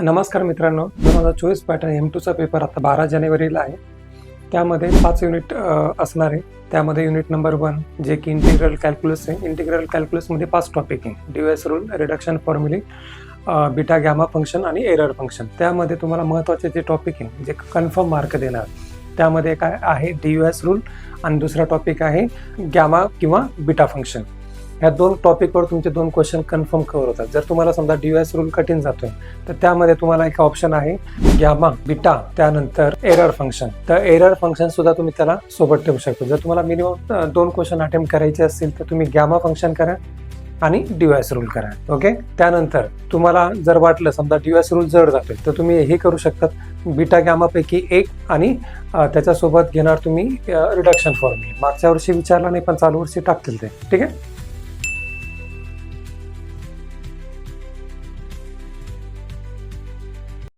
नमस्कार मित्रांनो, 2024 pattern M2चा paper आता 12 जानेवारीला आहे. त्यामध्ये 5 युनिट असणार आहे. त्यामध्ये युनिट नंबर 1 जे की इंटिग्रल कॅल्क्युलस आहे. इंटिग्रल कॅल्क्युलसमध्ये 5 टॉपिक आहे. ड्यूएस रूल, रिडक्शन फॉर्म्युले, बीटा गॅमा फंक्शन आणि एरर फंक्शन. त्यामध्ये तुम्हाला महत्त्वाचे जे टॉपिक आहे जे कन्फर्म मार्क देणार, त्यामध्ये काय आहे ड्यूएस रूल आणि दुसरा टॉपिक आहे गॅमा किंवा बीटा फंक्शन. ह्या दोन टॉपिकवर तुमचे 2 क्वेश्चन कन्फर्म कव्हर होतात. जर तुम्हाला समजा ड्यूएस रूल कठीण जातोय तर त्यामध्ये तुम्हाला एक ऑप्शन आहे गॅमा, बीटा, त्यानंतर एरर फंक्शन. तर एरर फंक्शन सुद्धा तुम्ही त्याला सोबत ठेवू शकता. जर तुम्हाला मिनिमम 2 क्वेश्चन अटेम्प्ट करायचे असतील तर तुम्ही गॅमा फंक्शन करा आणि ड्यूएस रूल करा. ओके. त्यानंतर तुम्हाला जर वाटलं समजा ड्यूएस रूल जड जातोय तर तुम्ही हे करू शकतात, बीटा गॅमापैकी एक आणि त्याच्यासोबत घेणार तुम्ही रिडक्शन फॉर्म्युला. मागच्या वर्षी विचारला नाही पण चालू वर्षी टाकतील ते. ठीक आहे.